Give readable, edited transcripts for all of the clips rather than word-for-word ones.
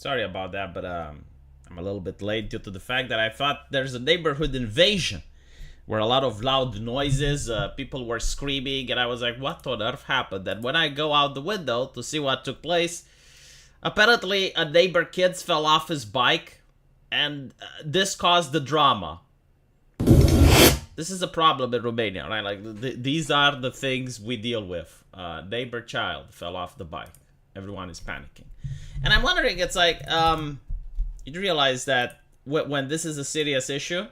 Sorry about that, but I'm a little bit late due to the fact that I thought there's a neighborhood invasion where a lot of loud noises, people were screaming, and I was like, what on earth happened? And when I go out the window to see what took place, apparently a neighbor kid fell off his bike, and this caused the drama. This is a problem in Romania, right? Like, these are the things we deal with. Neighbor child fell off the bike. Everyone is panicking. And I'm wondering, it's like, you realize that when this is a serious issue,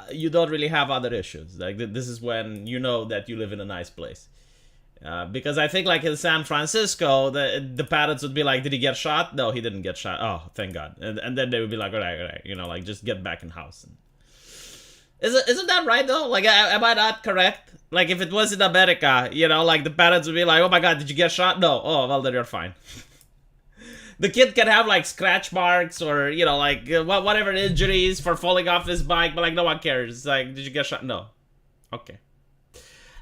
you don't really have other issues. Like, this is when you know that you live in a nice place. Because I think, like, in San Francisco, the parents would be like, did he get shot? No, he didn't get shot. Oh, thank God. And then they would be like, all right, you know, like, just get back in house. Isn't that right, though? Like, am I not correct? Like, if it was in America, you know, like, the parents would be like, oh my God, did you get shot? No. Oh, well, then you're fine. The kid can have, like, scratch marks or, you know, like, whatever injuries for falling off his bike, but, like, no one cares. It's like, did you get shot? No. Okay.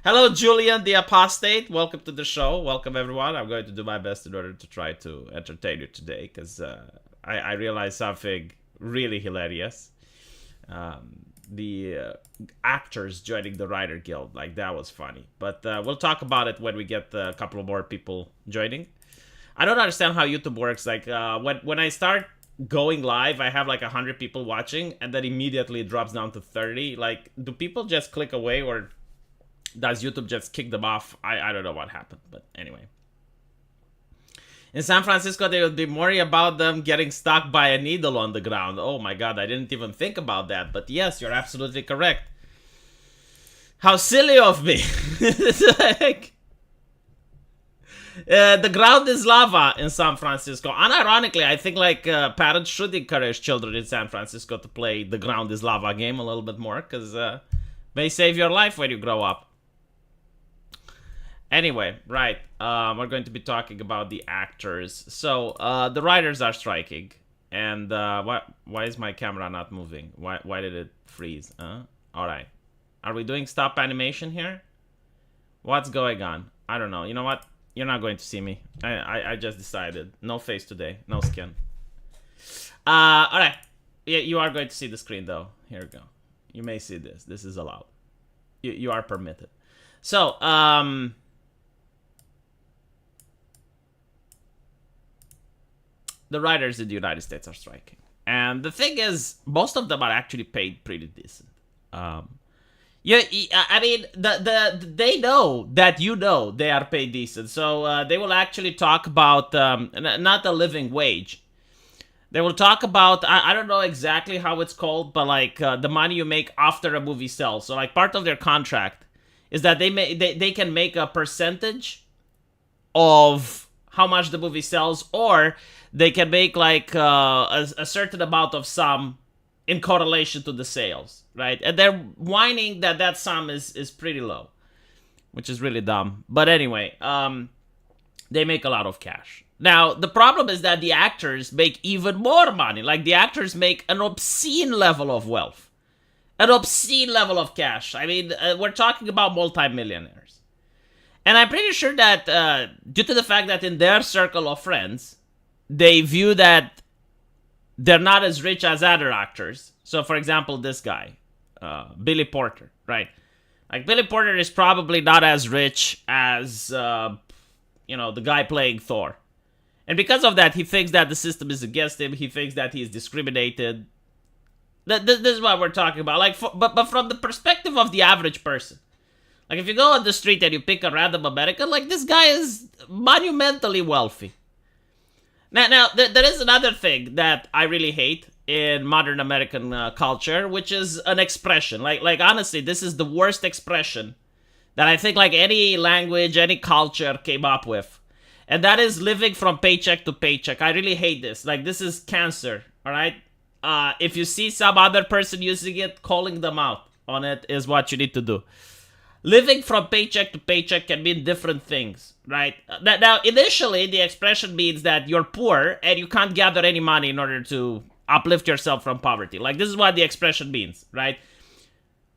Hello, Julian the Apostate. Welcome to the show. Welcome, everyone. I'm going to do my best in order to try to entertain you today, because I realized something really hilarious. The actors joining the Writer Guild, like, that was funny. But we'll talk about it when we get a couple of more people joining. I don't understand how YouTube works. Like, when I start going live, I have like 100 people watching, and then immediately it drops down to 30. Like, do people just click away, or does YouTube just kick them off? I don't know what happened, but anyway. In San Francisco, they would be worried about them getting stuck by a needle on the ground. Oh my God, I didn't even think about that. But yes, you're absolutely correct. How silly of me. Like, the ground is lava in San Francisco. Unironically, I think, like, parents should encourage children in San Francisco to play the ground is lava game a little bit more, because may save your life when you grow up. Anyway, right, we're going to be talking about the actors. So, the writers are striking, and why is my camera not moving? Why did it freeze? Alright. Are we doing stop animation here? What's going on? I don't know. You know what? You're not going to see me. I just decided. No face today. No skin. Alright. Yeah, you are going to see the screen, though. Here we go. You may see this. This is allowed. You are permitted. So, the writers in the United States are striking. And the thing is, most of them are actually paid pretty decent. Yeah, I mean, they know that you know they are paid decent. So they will actually talk about, not the living wage. They will talk about, I don't know exactly how it's called, but, like, the money you make after a movie sells. So, like, part of their contract is that they can make a percentage of how much the movie sells, or they can make, like, a certain amount of sum in correlation to the sales, right? And they're whining that sum is pretty low, which is really dumb. But anyway, they make a lot of cash. Now, the problem is that the actors make even more money. Like, the actors make an obscene level of wealth. An obscene level of cash. I mean, we're talking about multimillionaires. And I'm pretty sure that due to the fact that in their circle of friends, they view that they're not as rich as other actors. So, for example, this guy, Billy Porter, right? Like, Billy Porter is probably not as rich as, you know, the guy playing Thor. And because of that, he thinks that the system is against him. He thinks that he is discriminated. This is what we're talking about. Like, but from the perspective of the average person. Like, if you go on the street and you pick a random American, like, this guy is monumentally wealthy. Now, there is another thing that I really hate in modern American culture, which is an expression. Like, honestly, this is the worst expression that I think, like, any language, any culture came up with. And that is living from paycheck to paycheck. I really hate this. Like, this is cancer, all right? If you see some other person using it, calling them out on it is what you need to do. Living from paycheck to paycheck can mean different things, right? Now, initially, the expression means that you're poor and you can't gather any money in order to uplift yourself from poverty. Like, this is what the expression means, right?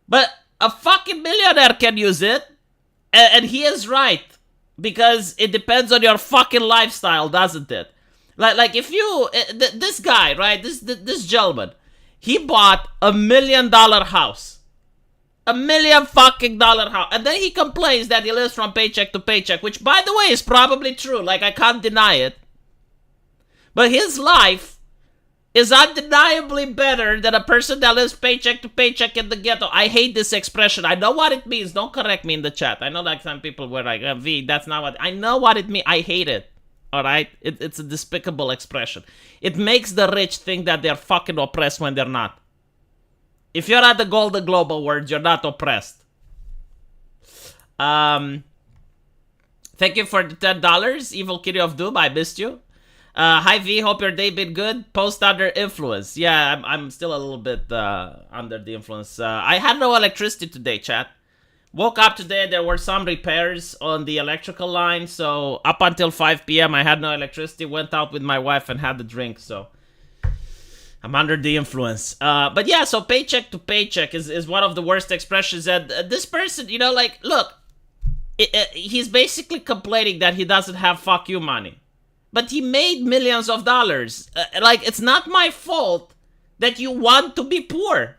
But a fucking millionaire can use it, and he is right. Because it depends on your fucking lifestyle, doesn't it? Like if you this guy, right? This gentleman, he bought $1 million house. $1 million house. And then he complains that he lives from paycheck to paycheck, which by the way is probably true. Like I can't deny it. But his life is undeniably better than a person that lives paycheck to paycheck in the ghetto. I hate this expression. I know what it means. Don't correct me in the chat. I know like some people were like, V, that's not what... I know what it means. I hate it. Alright? It's a despicable expression. It makes the rich think that they're fucking oppressed when they're not. If you're at the Golden Globe Awards, you're not oppressed. Thank you for the $10. Evil Kitty of Doom, I missed you. Hi V, hope your day been good. Post under influence. Yeah, I'm still a little bit under the influence. I had no electricity today, chat. Woke up today, there were some repairs on the electrical line, so up until 5 p.m. I had no electricity. Went out with my wife and had a drink, so I'm under the influence. But yeah, so paycheck to paycheck is one of the worst expressions. And this person, you know, like, look, he's basically complaining that he doesn't have fuck you money. But he made millions of dollars. Like, it's not my fault that you want to be poor.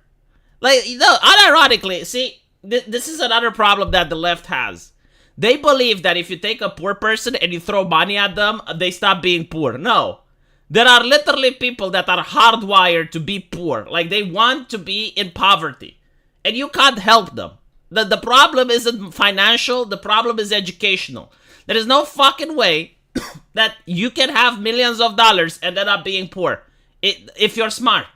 Like, you know, unironically, see, this is another problem that the left has. They believe that if you take a poor person and you throw money at them, they stop being poor. No. There are literally people that are hardwired to be poor. Like, they want to be in poverty. And you can't help them. The problem isn't financial. The problem is educational. There is no fucking way that you can have millions of dollars and end up being poor. If you're smart.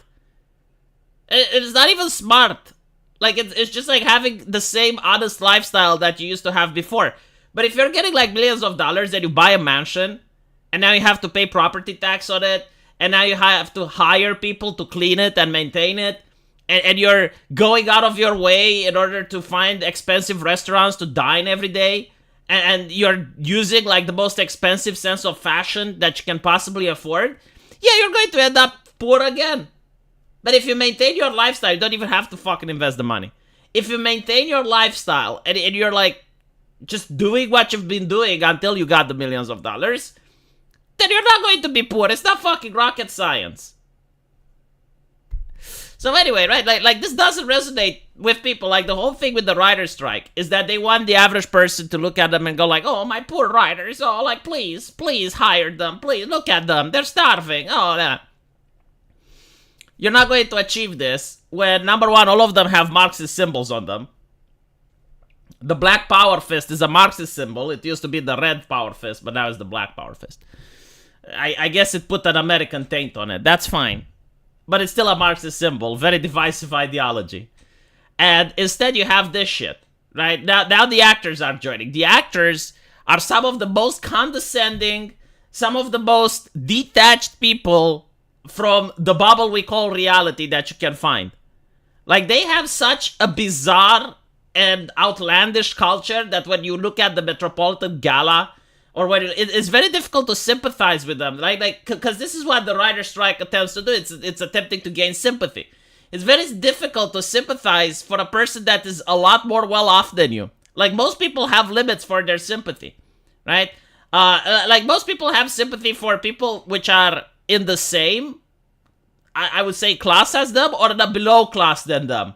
It's not even smart. Like, it's just like having the same honest lifestyle that you used to have before. But if you're getting like millions of dollars and you buy a mansion, and now you have to pay property tax on it, and now you have to hire people to clean it and maintain it, and you're going out of your way in order to find expensive restaurants to dine every day, and you're using like the most expensive sense of fashion that you can possibly afford, yeah, you're going to end up poor again. But if you maintain your lifestyle, you don't even have to fucking invest the money. If you maintain your lifestyle and you're like just doing what you've been doing until you got the millions of dollars, then you're not going to be poor. It's not fucking rocket science. So anyway, right, like this doesn't resonate with people. Like the whole thing with the writer's strike is that they want the average person to look at them and go like, oh, my poor writers, oh, like, please hire them, please, look at them, they're starving, oh, that. You're not going to achieve this when, number one, all of them have Marxist symbols on them. The black power fist is a Marxist symbol. It used to be the red power fist, but now it's the black power fist. I guess it put an American taint on it. That's fine. But it's still a Marxist symbol. Very divisive ideology. And instead you have this shit. Right? Now the actors are joining. The actors are some of the most condescending, some of the most detached people from the bubble we call reality that you can find. Like, they have such a bizarre and outlandish culture that when you look at the Metropolitan Gala, or when it's very difficult to sympathize with them, right? Like, because this is what the writer's strike attempts to do. It's attempting to gain sympathy. It's very difficult to sympathize for a person that is a lot more well off than you. Like, most people have limits for their sympathy, right? Like, most people have sympathy for people which are in the same, I would say, class as them, or in a below class than them.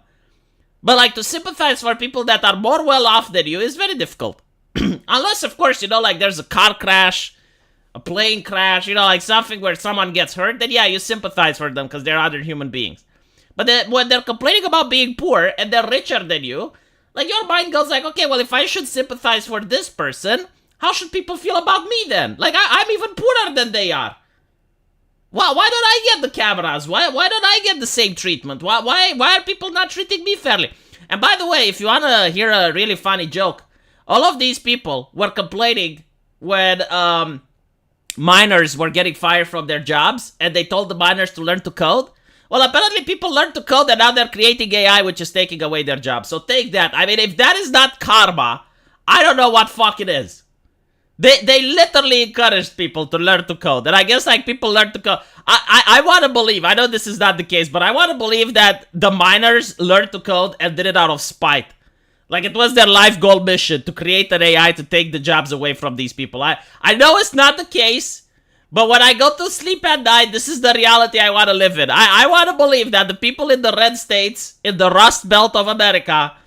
But like, to sympathize for people that are more well off than you is very difficult. Unless, of course, you know, like, there's a car crash, a plane crash, you know, like something where someone gets hurt, then yeah, you sympathize for them because they're other human beings. But when they're complaining about being poor and they're richer than you, like, your mind goes like, okay, well, if I should sympathize for this person, how should people feel about me then? Like, I'm even poorer than they are. Why don't I get the cameras? Why don't I get the same treatment? Why are people not treating me fairly? And by the way, if you want to hear a really funny joke, all of these people were complaining when miners were getting fired from their jobs, and they told the miners to learn to code. Well, apparently people learned to code, and now they're creating AI, which is taking away their jobs. So take that. I mean, if that is not karma, I don't know what fuck it is. They literally encouraged people to learn to code. And I guess, like, people learn to code. I want to believe, I know this is not the case, but I want to believe that the miners learned to code and did it out of spite. Like, it was their life goal mission to create an AI to take the jobs away from these people. I know it's not the case, But when I go to sleep at night, this is the reality I want to live in. I want to believe that the people in the red states, in the Rust Belt of America,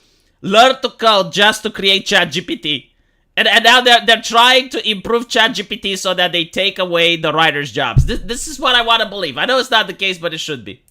learn to code just to create ChatGPT. And now they're trying to improve ChatGPT so that they take away the writers' jobs. This is what I want to believe. I know it's not the case, but it should be.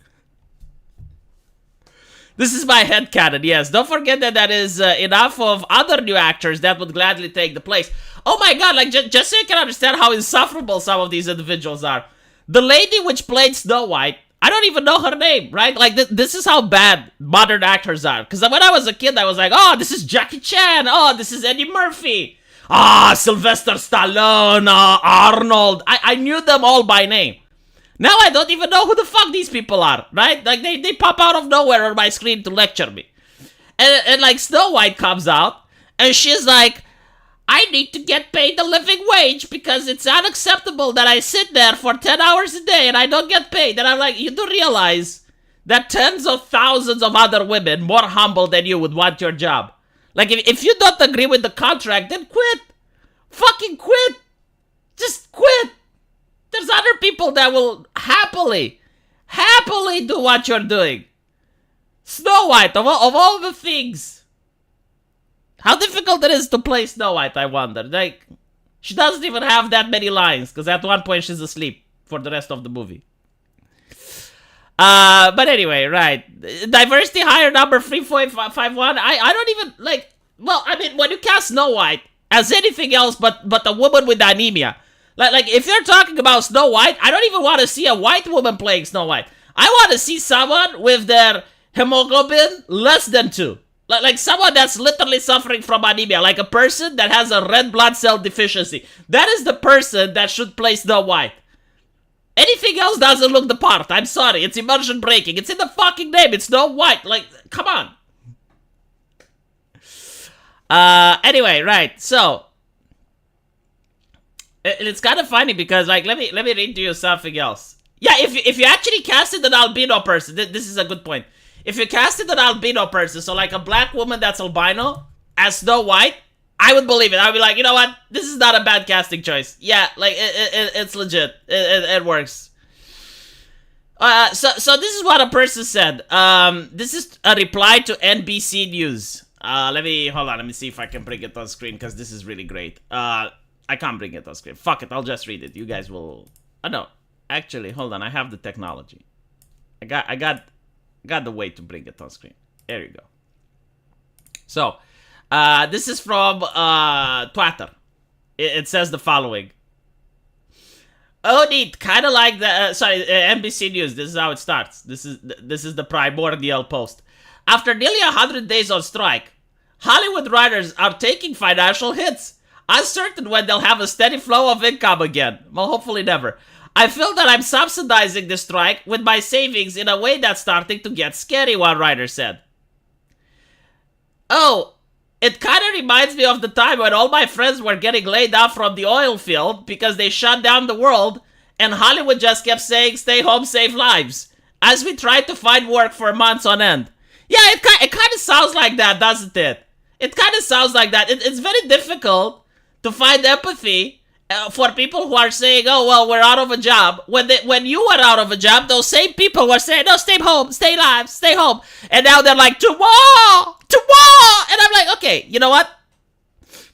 This is my headcanon, yes. Don't forget that that is enough of other new actors that would gladly take the place. Oh my god, like, just so you can understand how insufferable some of these individuals are. The lady which played Snow White, I don't even know her name, right? Like, this is how bad modern actors are. Because when I was a kid, I was like, oh, this is Jackie Chan. Oh, this is Eddie Murphy. Ah, Sylvester Stallone, Arnold. I knew them all by name. Now I don't even know who the fuck these people are, right? Like, they pop out of nowhere on my screen to lecture me. And like, Snow White comes out, and she's like, I need to get paid the living wage because it's unacceptable that I sit there for 10 hours a day and I don't get paid. And I'm like, you do realize that tens of thousands of other women more humble than you would want your job. Like, if you don't agree with the contract, then quit. Fucking quit. Just quit. There's other people that will happily do what you're doing. Snow White, of all the things. How difficult it is to play Snow White, I wonder. Like, she doesn't even have that many lines, because at one point she's asleep for the rest of the movie. But anyway, right. Diversity hire number 3.51. I don't even, like, well, I mean, when you cast Snow White as anything else but a woman with anemia, like, if you're talking about Snow White, I don't even want to see a white woman playing Snow White. I want to see someone with their hemoglobin less than 2. Like someone that's literally suffering from anemia, like a person that has a red blood cell deficiency. That is the person that should play Snow White. Anything else doesn't look the part. I'm sorry. It's immersion breaking. It's in the fucking name. It's Snow White. Like, come on. Anyway, right. So, it's kind of funny because, like, let me read to you something else. Yeah, if you actually casted an albino person, this is a good point. If you casted an albino person, so like a black woman that's albino, as Snow White, I would believe it. I would be like, you know what? This is not a bad casting choice. Yeah, like, it's legit. It works. So this is what a person said. This is a reply to NBC News. Hold on. Let me see if I can bring it on screen, because this is really great. I can't bring it on screen. Fuck it. I'll just read it. You guys will... Oh, no. Actually, hold on. I have the technology. I got the way to bring it on screen. There you go. So, this is from Twitter. It says the following. Oh, neat. Kind of like the... NBC News. This is how it starts. This is the primordial post. After nearly 100 days on strike, Hollywood writers are taking financial hits. Uncertain when they'll have a steady flow of income again. Well, hopefully never. I feel that I'm subsidizing the strike with my savings in a way that's starting to get scary, one writer said. Oh, it kind of reminds me of the time when all my friends were getting laid off from the oil field because they shut down the world, and Hollywood just kept saying, stay home, save lives, as we tried to find work for months on end. Yeah, it kind of sounds like that, doesn't it? It kind of sounds like that. It's very difficult to find empathy for people who are saying, oh, well, we're out of a job. When you were out of a job, those same people were saying, no, stay home, stay alive, stay home. And now they're like, to war! And I'm like, okay, you know what?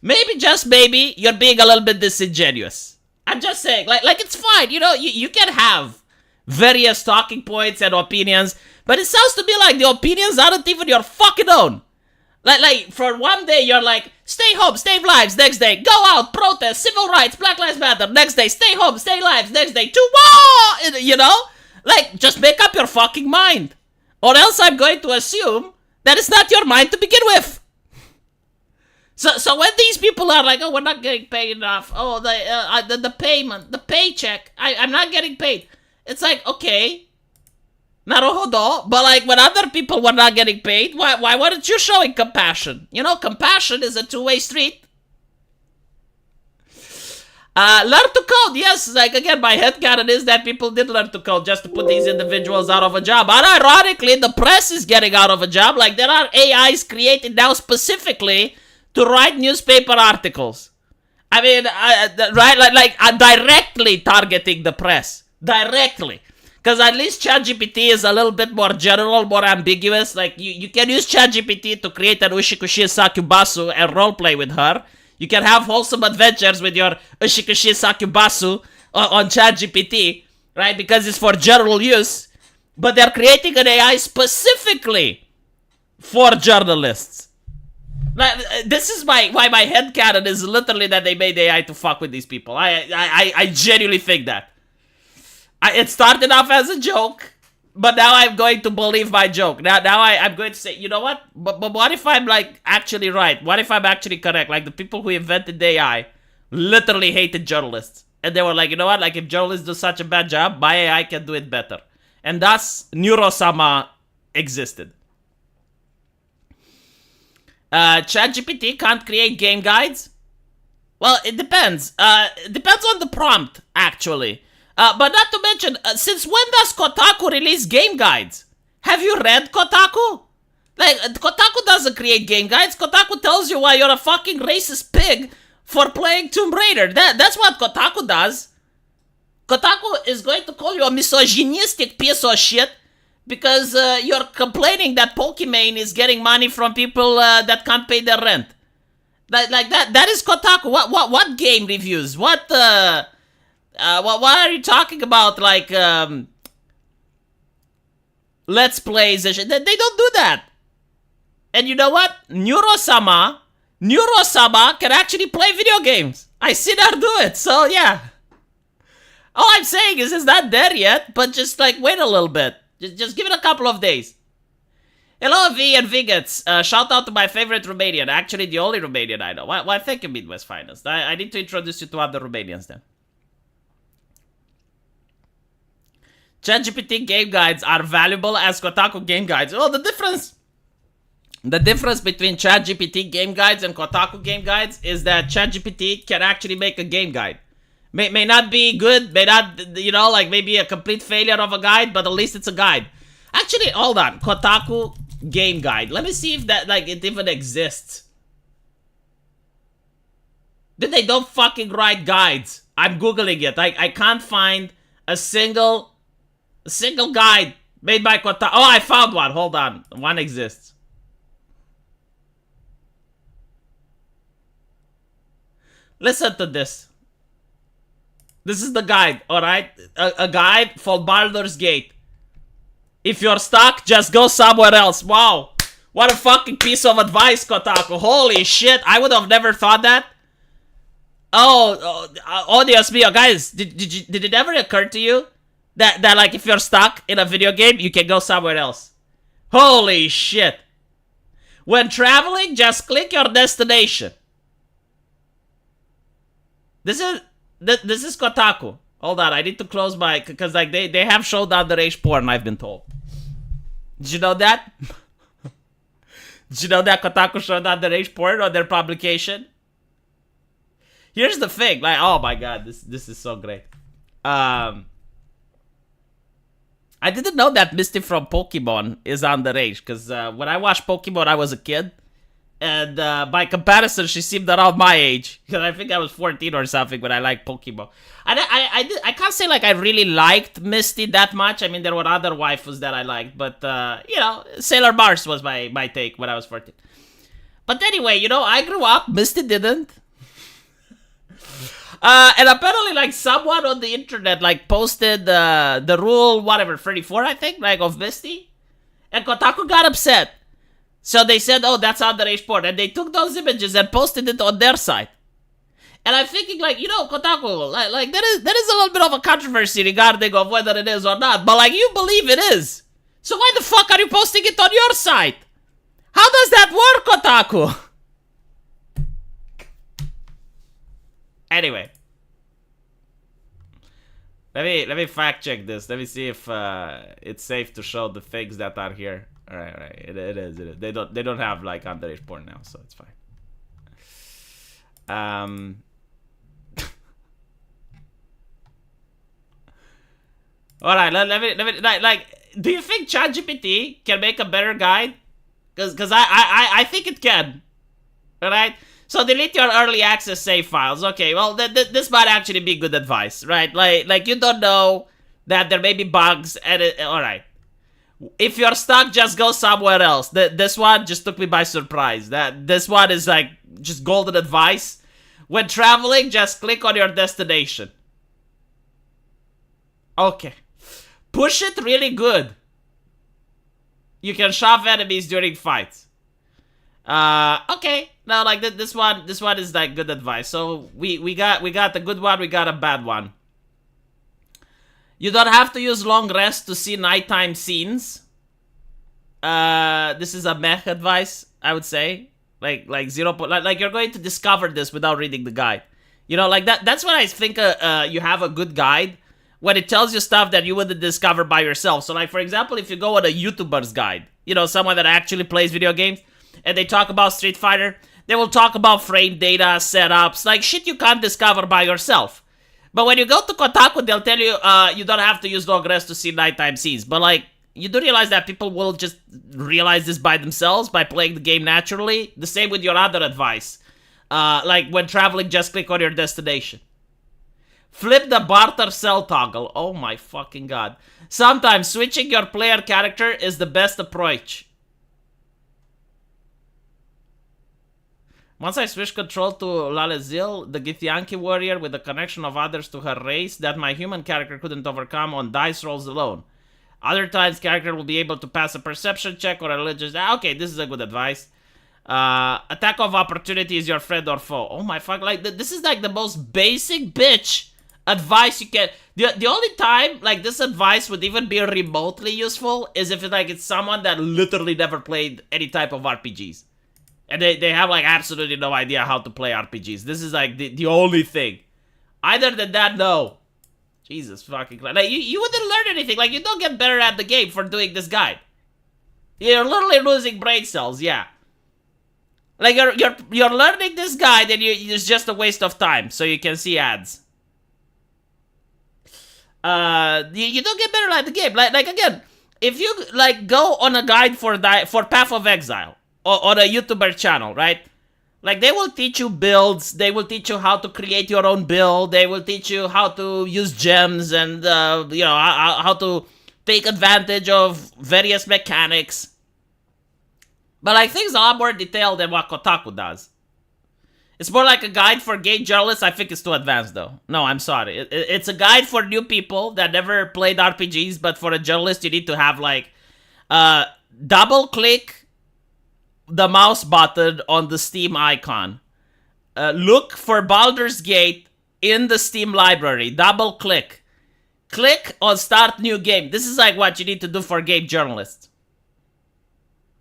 Maybe, just maybe, you're being a little bit disingenuous. I'm just saying, like it's fine. You know, you can have various talking points and opinions, but it sounds to me like the opinions aren't even your fucking own. Like, for one day, you're like, stay home, save lives. Next day, go out, protest, civil rights, Black Lives Matter. Next day, stay home, stay lives. Next day, to war! You know? Like, just make up your fucking mind. Or else I'm going to assume that it's not your mind to begin with. So when these people are like, oh, we're not getting paid enough. Oh, the payment, the paycheck. I'm not getting paid. It's like, okay. Naruhodo, but like when other people were not getting paid, why weren't you showing compassion? You know, compassion is a two-way street. Learn to code, yes. Like, again, my headcanon is that people did learn to code just to put these individuals out of a job. Unironically, the press is getting out of a job. Like, there are AIs created now specifically to write newspaper articles. I mean, right? Directly targeting the press. Directly. Because at least ChatGPT is a little bit more general, more ambiguous. Like, you can use ChatGPT to create an Ushikushi Sakubasu and roleplay with her. You can have wholesome adventures with your Ushikushi Sakubasu on ChatGPT, right? Because it's for general use. But they're creating an AI specifically for journalists. Like, this is why my headcanon is literally that they made AI to fuck with these people. I genuinely think that. It started off as a joke, but now I'm going to believe my joke. Now I'm going to say, you know what? But what if I'm, like, actually right? What if I'm actually correct? Like, the people who invented the AI literally hated journalists. And they were like, you know what? Like, if journalists do such a bad job, my AI can do it better. And thus, Neurosama existed. ChatGPT can't create game guides? Well, it depends. It depends on the prompt, actually. But not to mention, since when does Kotaku release game guides? Have you read Kotaku? Like, Kotaku doesn't create game guides. Kotaku tells you why you're a fucking racist pig for playing Tomb Raider. That's what Kotaku does. Kotaku is going to call you a misogynistic piece of shit because you're complaining that Pokimane is getting money from people that can't pay their rent. Like that is Kotaku. What game reviews? What are you talking about? Like, let's plays and shit. They don't do that. And you know what? Neurosama can actually play video games. I see her do it, so yeah. All I'm saying is it's not there yet, but just, like, wait a little bit. Just give it a couple of days. Hello, V and Vigets. Shout out to my favorite Romanian. Actually, the only Romanian I know. Why thank you, Midwest Finest. I need to introduce you to other Romanians then. ChatGPT game guides are valuable as Kotaku game guides. Oh, the difference between ChatGPT game guides and Kotaku game guides is that ChatGPT can actually make a game guide. May not be good, may not, you know, like maybe a complete failure of a guide, but at least it's a guide. Actually, hold on. Kotaku game guide. Let me see if that, like, it even exists. Then they don't fucking write guides. I'm Googling it. I can't find a single guide made by Kotaku. Oh, I found one. Hold on. One exists. Listen to this. This is the guide, alright? A guide for Baldur's Gate. If you're stuck, just go somewhere else. Wow. What a fucking piece of advice, Kotaku. Holy shit. I would have never thought that. Oh, Dios mío. Guys, did it ever occur to you that like if you're stuck in a video game, you can go somewhere else? Holy shit. When traveling, just click your destination. This is Kotaku. Hold on, I need to close my... Because, like, they have showed underage porn, I've been told. Did you know that? Did you know that Kotaku showed underage porn on their publication? Here's the thing. Like, oh my god, this is so great. I didn't know that Misty from Pokemon is underage. Because when I watched Pokemon, I was a kid. And by comparison, she seemed around my age. Because I think I was 14 or something when I liked Pokemon. I can't say like I really liked Misty that much. I mean, there were other waifus that I liked. But, you know, Sailor Mars was my take when I was 14. But anyway, you know, I grew up. Misty didn't. And apparently, like, someone on the internet, like, posted the rule, whatever, 34, I think, like, of Misty. And Kotaku got upset. So they said, oh, that's underage porn. And they took those images and posted it on their site. And I'm thinking, like, you know, Kotaku, like there is a little bit of a controversy regarding of whether it is or not. But, like, you believe it is. So why the fuck are you posting it on your site? How does that work, Kotaku? Anyway. Let me fact check this. Let me see if it's safe to show the things that are here. All right. It is. They don't have like underage porn now, so it's fine. All right. Let me like. Do you think ChatGPT can make a better guide? Because I think it can. All right. So delete your early access save files. Okay, well, this might actually be good advice, right? Like you don't know that there may be bugs, and all right. If you're stuck, just go somewhere else. This one just took me by surprise. This one is like just golden advice. When traveling, just click on your destination. Okay. Push it really good. You can shove enemies during fights. Okay. No, like this one is like good advice. So we got the good one, we got a bad one. You don't have to use long rest to see nighttime scenes. This is a meh advice, I would say. Like 0. Like you're going to discover this without reading the guide. You know, like that's when I think you have a good guide, when it tells you stuff that you wouldn't discover by yourself. So like, for example, if you go on a YouTuber's guide, you know, someone that actually plays video games, and they talk about Street Fighter, they will talk about frame data, setups, like shit you can't discover by yourself. But when you go to Kotaku, they'll tell you you don't have to use long rest to see nighttime scenes. But like, you do realize that people will just realize this by themselves, by playing the game naturally. The same with your other advice. Like when traveling, just click on your destination. Flip the barter sell toggle. Oh my fucking god. Sometimes switching your player character is the best approach. Once I switched control to Lalezil, the Githyanki warrior with the connection of others to her race that my human character couldn't overcome on dice rolls alone. Other times, character will be able to pass a perception check or a religious... Okay, this is a good advice. Attack of opportunity is your friend or foe. Oh my fuck, like, this is like the most basic bitch advice you can... The only time, like, this advice would even be remotely useful is if it's someone that literally never played any type of RPGs. And they have, like, absolutely no idea how to play RPGs. This is, like, the only thing. Other than that, no. Jesus fucking Christ. Like, you wouldn't learn anything. Like, you don't get better at the game for doing this guide. You're literally losing brain cells, yeah. Like, you're learning this guide and it's just a waste of time, so you can see ads. You don't get better at the game. Like again, if you, like, go on a guide for Path of Exile, on a YouTuber channel, right? Like, they will teach you builds, they will teach you how to create your own build, they will teach you how to use gems and, you know, how to take advantage of various mechanics. But, like, things a lot more detailed than what Kotaku does. It's more like a guide for game journalists. I think it's too advanced, though. No, I'm sorry. It's a guide for new people that never played RPGs, but for a journalist, you need to have, like, double-click the mouse button on the Steam icon. Look for Baldur's Gate in the Steam library. Double click. Click on Start New Game. This is like what you need to do for game journalists.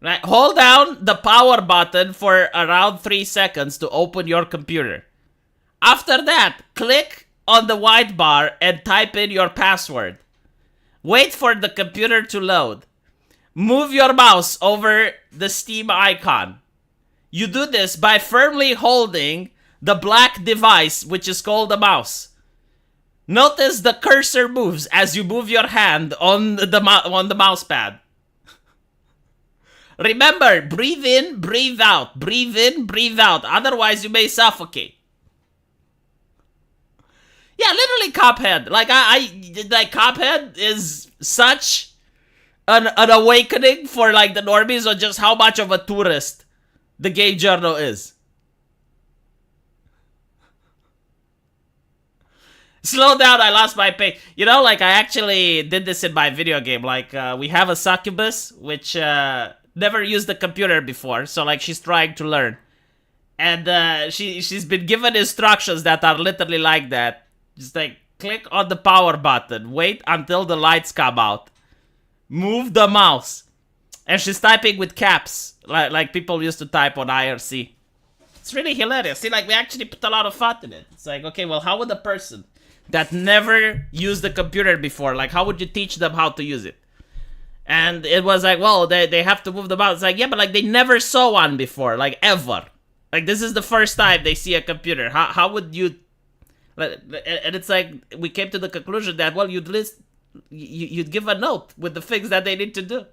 Right? Hold down the power button for around 3 seconds to open your computer. After that, click on the white bar and type in your password. Wait for the computer to load. Move your mouse over the Steam icon. You do this by firmly holding the black device, which is called a mouse. Notice the cursor moves as you move your hand on the mouse pad. Remember, breathe in, breathe out. Breathe in, breathe out. Otherwise, you may suffocate. Yeah, literally Cuphead. Like, like, Cuphead is such an awakening for, like, the normies on just how much of a tourist the game journal is. Slow down, I lost my pace. You know, like, I actually did this in my video game. Like, we have a succubus, which never used the computer before. So, like, she's trying to learn. And she's been given instructions that are literally like that. Just, like, click on the power button. Wait until the lights come out. Move the mouse. And she's typing with caps. Like people used to type on IRC. It's really hilarious. See, like, we actually put a lot of thought in it. It's like, okay, well, how would a person that never used the computer before, like, how would you teach them how to use it? And it was like, well, they have to move the mouse. It's like, yeah, but, like, they never saw one before, like, ever. Like, this is the first time they see a computer. How would you... And it's like, we came to the conclusion that, well, you'd give a note with the things that they need to do.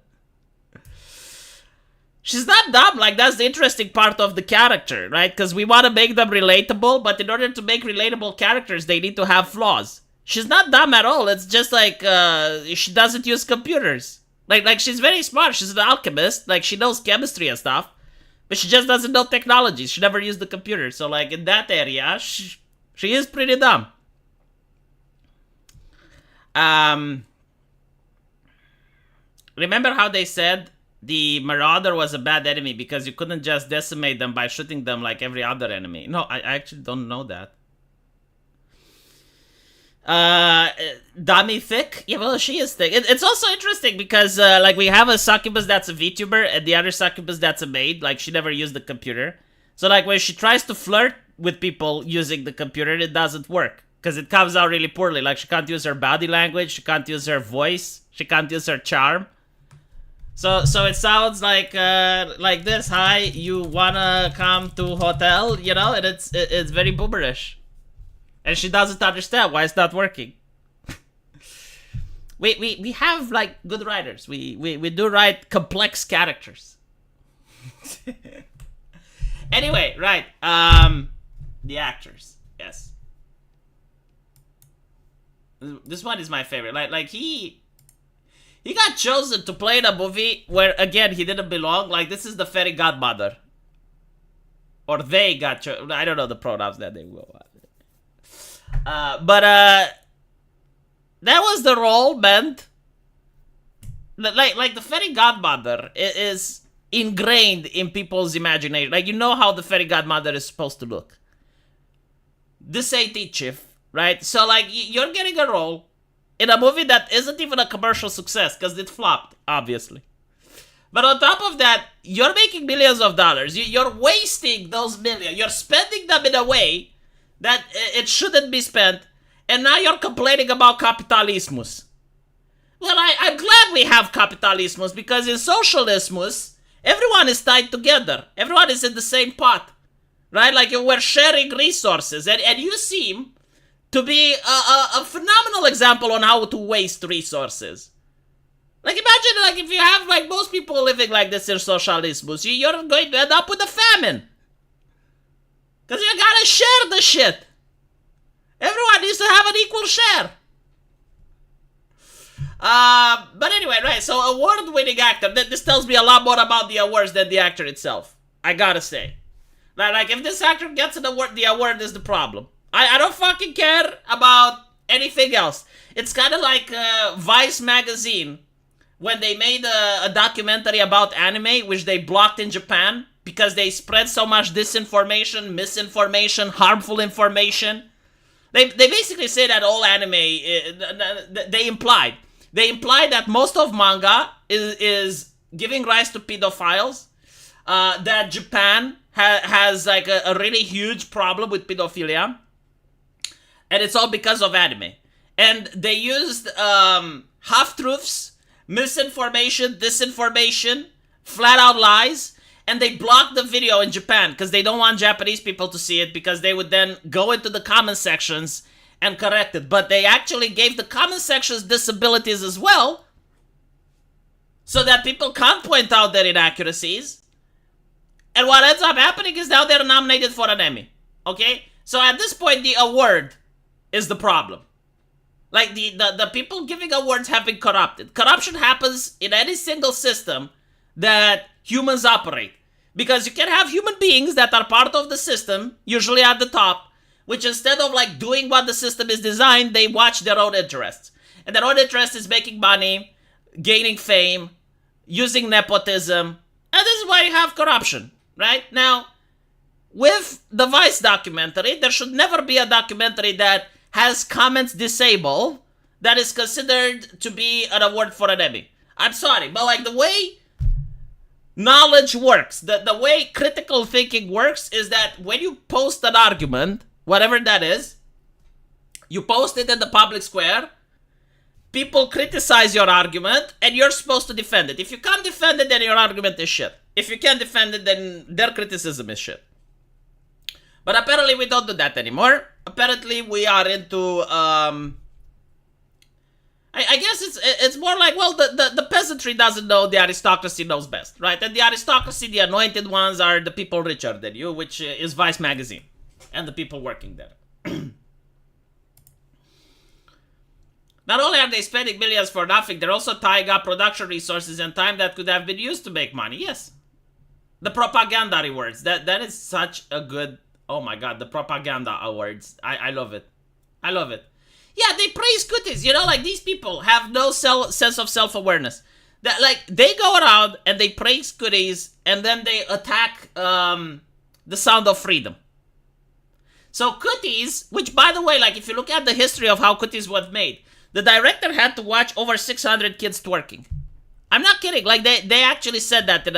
She's not dumb. Like, that's the interesting part of the character, right? Because we want to make them relatable, but in order to make relatable characters, they need to have flaws. She's not dumb at all. It's just like she doesn't use computers. Like she's very smart. She's an alchemist. Like, she knows chemistry and stuff, but she just doesn't know technology. She never used the computer. So, like, in that area, she is pretty dumb. Remember how they said the Marauder was a bad enemy because you couldn't just decimate them by shooting them like every other enemy? No, I actually don't know that. Dummy thick? Yeah, well, she is thick. It's also interesting because, like, we have a succubus that's a VTuber and the other succubus that's a maid. Like, she never used the computer. So, like, when she tries to flirt with people using the computer, it doesn't work. Because it comes out really poorly. Like, she can't use her body language, she can't use her voice, she can't use her charm. So it sounds like this. Hi, you wanna come to hotel? You know, and it's very boomerish. And she doesn't understand why it's not working. we have, like, good writers. We do write complex characters. Anyway, right. The actors. Yes. This one is my favorite. Like he got chosen to play in a movie where, again, he didn't belong. Like, this is the fairy godmother. Or they got chosen. I don't know the pronouns that they will. But that was the role meant. Like the fairy godmother is ingrained in people's imagination. Like, you know how the fairy godmother is supposed to look. This ain't it, Chief, right? So, like, you're getting a role in a movie that isn't even a commercial success because it flopped, obviously. But on top of that, you're making millions of dollars. You're wasting those millions. You're spending them in a way that it shouldn't be spent. And now you're complaining about capitalismus. Well, I'm glad we have capitalismus because in socialismus, everyone is tied together. Everyone is in the same pot. Right? Like, we're sharing resources. And you seem to be a phenomenal example on how to waste resources. Like, imagine, like, if you have, like, most people living like this in socialismus, you're going to end up with a famine. Because you gotta share the shit. Everyone needs to have an equal share. But anyway, right, so award-winning actor. This tells me a lot more about the awards than the actor itself. I gotta say. Like, if this actor gets an award, the award is the problem. I don't fucking care about anything else. It's kind of like Vice magazine when they made a documentary about anime, which they blocked in Japan because they spread so much disinformation, misinformation, harmful information. They basically say that all anime, they implied that most of manga is giving rise to pedophiles, that Japan has like a really huge problem with pedophilia, and it's all because of anime. And they used half-truths, misinformation, disinformation, flat-out lies, and they blocked the video in Japan because they don't want Japanese people to see it because they would then go into the comment sections and correct it. But they actually gave the comment sections disabilities as well so that people can't point out their inaccuracies. And what ends up happening is now they're nominated for an Emmy. Okay? So at this point, the award is the problem. Like, the people giving awards have been corrupted. Corruption happens in any single system that humans operate. Because you can have human beings that are part of the system, usually at the top, which instead of like doing what the system is designed, they watch their own interests. And their own interest is making money, gaining fame, using nepotism. And this is why you have corruption, right? Now, with the Vice documentary, there should never be a documentary that has comments disabled that is considered to be an award for an Emmy. I'm sorry, but like the way knowledge works, the way critical thinking works is that when you post an argument, whatever that is, you post it in the public square, people criticize your argument, and you're supposed to defend it. If you can't defend it, then your argument is shit. If you can't defend it, then their criticism is shit. But apparently we don't do that anymore. Apparently we are into, I guess it's more like, well, the peasantry doesn't know, the aristocracy knows best, right? And the aristocracy, the anointed ones, are the people richer than you, which is Vice magazine, and the people working there. Not only are they spending millions for nothing, they're also tying up production resources and time that could have been used to make money. Yes. The propaganda rewards. That is such a good... Oh my god, the propaganda awards. I love it. I love it. Yeah, they praise cooties. You know, like, these people have no sense of self-awareness. That, like, they go around and they praise cooties and then they attack the Sound of Freedom. So cooties, which, by the way, like, if you look at the history of how cooties was made, the director had to watch over 600 kids twerking. I'm not kidding. Like, they actually said that in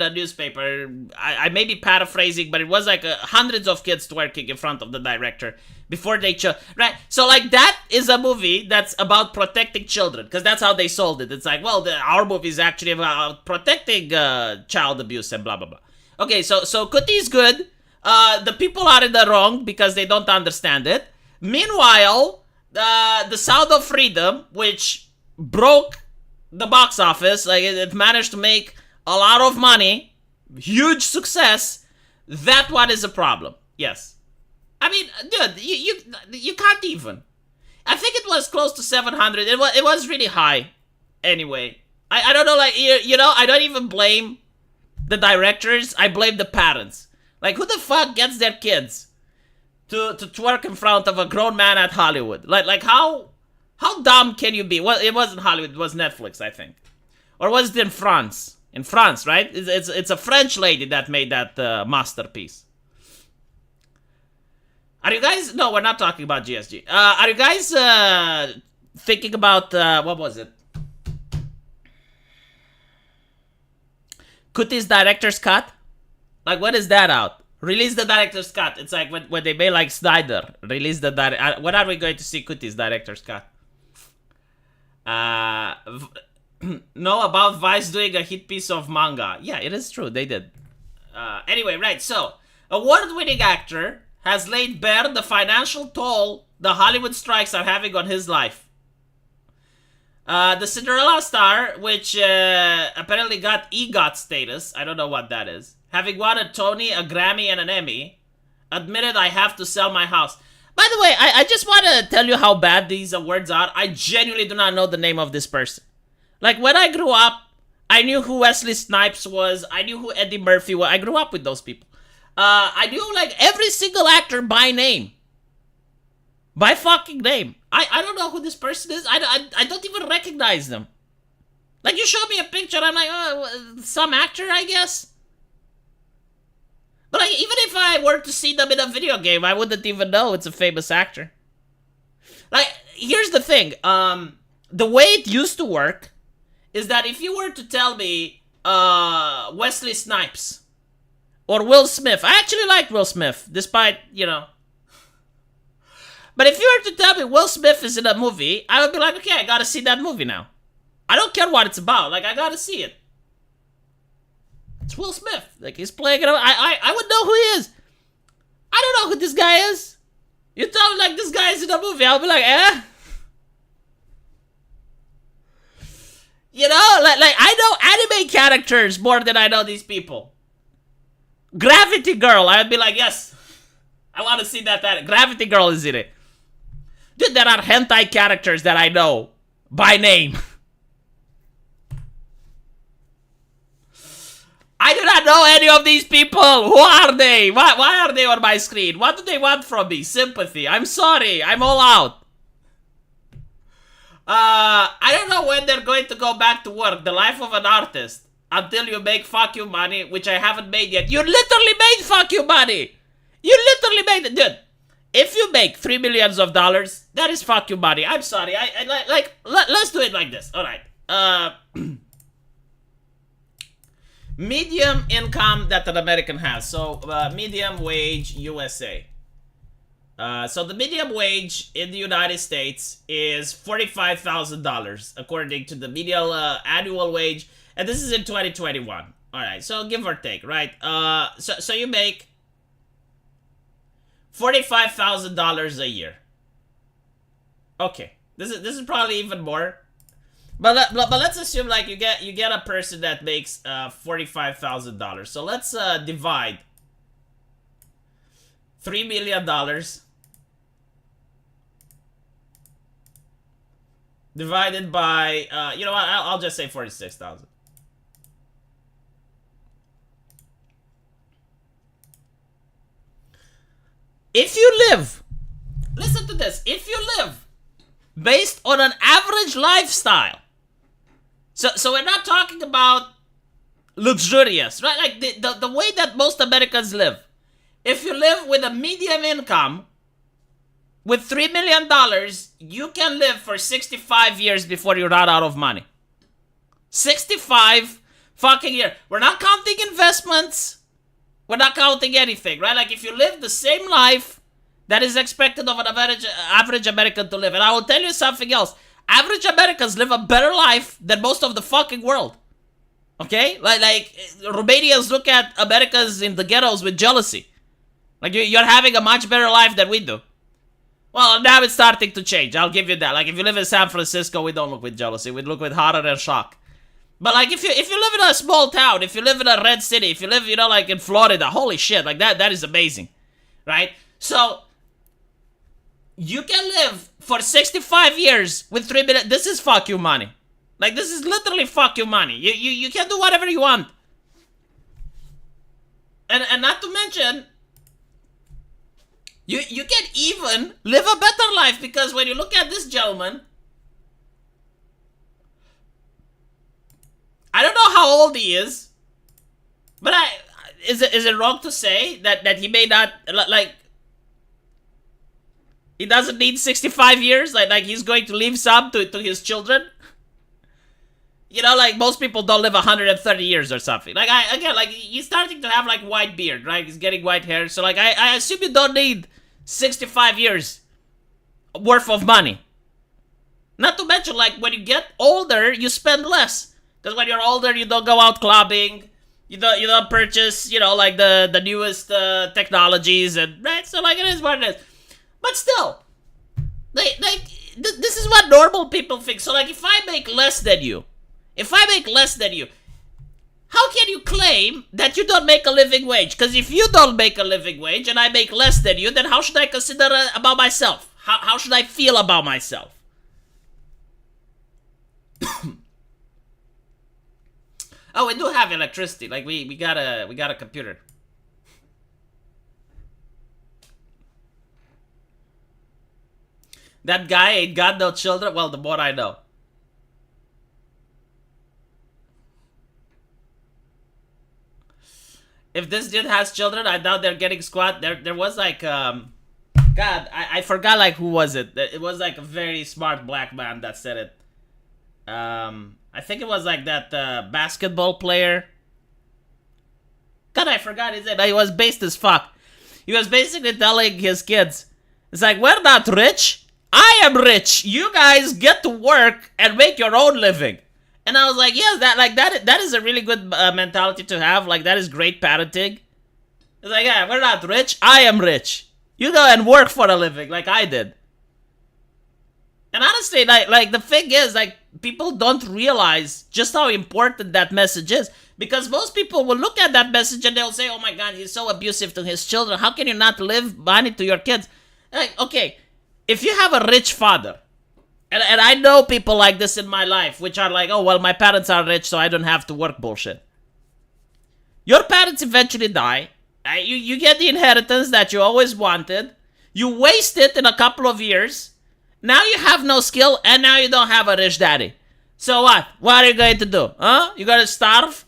a newspaper. I may be paraphrasing, but it was like hundreds of kids twerking in front of the director before they right? So, like, that is a movie that's about protecting children, because that's how they sold it. It's like, well, our movie is actually about protecting child abuse and blah, blah, blah. Okay, so Cootie is good. The people are in the wrong because they don't understand it. Meanwhile, the Sound of Freedom, which broke the box office, like, it managed to make a lot of money, huge success. That one is a problem. Yes. I mean, dude, you can't even. I think it was close to 700. It was really high. Anyway, I don't know, like, you know, I don't even blame the directors. I blame the parents. Like, who the fuck gets their kids to twerk in front of a grown man at Hollywood? Like how dumb can you be? Well, it wasn't Hollywood, it was Netflix, I think. Or was it in France? In France, right? It's a French lady that made that masterpiece. Are you guys... No, we're not talking about GSG. Are you guys thinking about... what was it? Cootie's director's cut? Like, when is that out? Release the director's cut. It's like when they made, like, Snyder. Release the when are we going to see Cootie's director's cut? Know about Vice doing a hit piece of manga. Yeah, it is true. They did. Anyway, right. So, award-winning actor has laid bare the financial toll the Hollywood strikes are having on his life. The Cinderella star, which apparently got EGOT status, I don't know what that is, having won a Tony, a Grammy, and an Emmy, admitted, I have to sell my house. By the way, I just want to tell you how bad these awards are. I genuinely do not know the name of this person. Like, when I grew up, I knew who Wesley Snipes was. I knew who Eddie Murphy was. I grew up with those people. I knew, like, every single actor by name. By fucking name. I don't know who this person is. I don't even recognize them. Like, you show me a picture, I'm like, oh, some actor, I guess. But, like, even if I were to see them in a video game, I wouldn't even know it's a famous actor. Like, here's the thing. The way it used to work is that if you were to tell me Wesley Snipes or Will Smith, I actually liked Will Smith, despite, you know. But if you were to tell me Will Smith is in a movie, I would be like, okay, I gotta see that movie now. I don't care what it's about. Like, I gotta see it. It's Will Smith. Like, he's playing it. I would know who he is. I don't know who this guy is. You tell me, like, this guy is in a movie, I'll be like, eh? You know, like I know anime characters more than I know these people. Gravity Girl, I would be like, yes. I want to see that. Gravity Girl is in it. Dude, there are hentai characters that I know by name. I do not know any of these people. Who are they? Why are they on my screen? What do they want from me? Sympathy. I'm sorry. I'm all out. I don't know when they're going to go back to work. The life of an artist. Until you make fuck you money, which I haven't made yet. You literally made fuck you money. You literally made it. Dude, if you make $3 million, that is fuck you money. I'm sorry. Let's do it like this. All right. Medium income that an American has. So, medium wage USA. So the medium wage in the United States is $45,000 according to the median annual wage, and this is in 2021. All right, so give or take, right? So you make $45,000 a year. Okay, this is probably even more. But let's assume like you get a person that makes $45,000. So let's divide $3 million divided by you know what? I'll just say 46,000. If you live, listen to this. If you live based on an average lifestyle, so we're not talking about luxurious, right? Like the way that most Americans live. If you live with a medium income, with $3 million, you can live for 65 years before you run out of money. 65 fucking years. We're not counting investments. We're not counting anything, right? Like if you live the same life that is expected of an average American to live. And I will tell you something else. Average Americans live a better life than most of the fucking world. Okay? Like Romanians look at Americans in the ghettos with jealousy. Like you're having a much better life than we do. Well, now it's starting to change. I'll give you that. Like if you live in San Francisco, we don't look with jealousy. We look with horror and shock. But like if you live in a small town, if you live in a red city, if you live, you know, like in Florida, holy shit, like that is amazing. Right? So you can live for 65 years with $3 million. This is fuck you money. Like this is literally fuck you money. You can do whatever you want. And not to mention, you can even live a better life, because when you look at this gentleman, I don't know how old he is, but is it wrong to say that he may not, like, he doesn't need 65 years? Like he's going to leave some to his children? You know, like most people don't live 130 years or something. Like like he's starting to have like white beard, right? He's getting white hair. So like I assume you don't need 65 years worth of money. Not to mention, like when you get older, you spend less. Because when you're older, you don't go out clubbing. You don't purchase, you know, like the newest technologies, and right. So like it is what it is. But still, like this is what normal people think. So like if I make less than you, how can you claim that you don't make a living wage? Because if you don't make a living wage and I make less than you, then how should I consider about myself? How should I feel about myself? Oh, we do have electricity. Like we got a computer. That guy ain't got no children. Well, the more I know. If this dude has children, I doubt they're getting squat. There was like God, I forgot like who was it. It was like a very smart black man that said it. I think it was like that basketball player. God, I forgot his name. He was based as fuck. He was basically telling his kids, it's like, we're not rich. I am rich. You guys get to work and make your own living. And I was like, yes, that is a really good mentality to have. Like, that is great parenting. It's like, yeah, we're not rich. I am rich. You go and work for a living like I did. And honestly, like the thing is, like, people don't realize just how important that message is. Because most people will look at that message and they'll say, oh my God, he's so abusive to his children. How can you not leave money to your kids? Like, okay, if you have a rich father, and I know people like this in my life, which are like, oh, well, my parents are rich, so I don't have to work bullshit. Your parents eventually die. You get the inheritance that you always wanted. You waste it in a couple of years. Now you have no skill, and now you don't have a rich daddy. So what? What are you going to do? Huh? You gonna starve?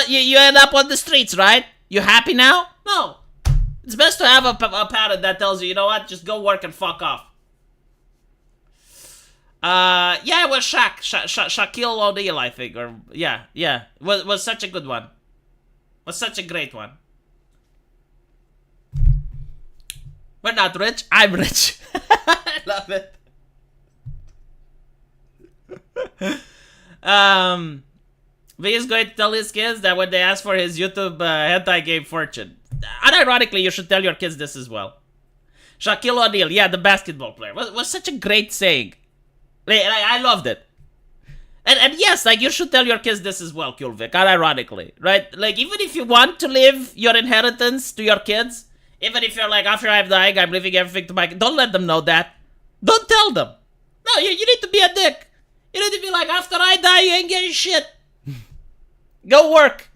You end up on the streets, right? You happy now? No. It's best to have a parent that tells you, you know what? Just go work and fuck off. Yeah, it was Shaquille O'Neal, I think, or yeah, was such a good one. Was such a great one. We're not rich. I'm rich. I love it. But he's going to tell his kids that when they ask for his YouTube hentai game fortune. Unironically, you should tell your kids this as well. Shaquille O'Neal, yeah, the basketball player, was such a great saying. I loved it. And yes, like, you should tell your kids this as well, Kulvik, unironically, right? Like, even if you want to leave your inheritance to your kids, even if you're like, after I'm dying, I'm leaving everything to my kids, don't let them know that. Don't tell them. No, you need to be a dick. You need to be like, after I die, you ain't getting shit. Go work.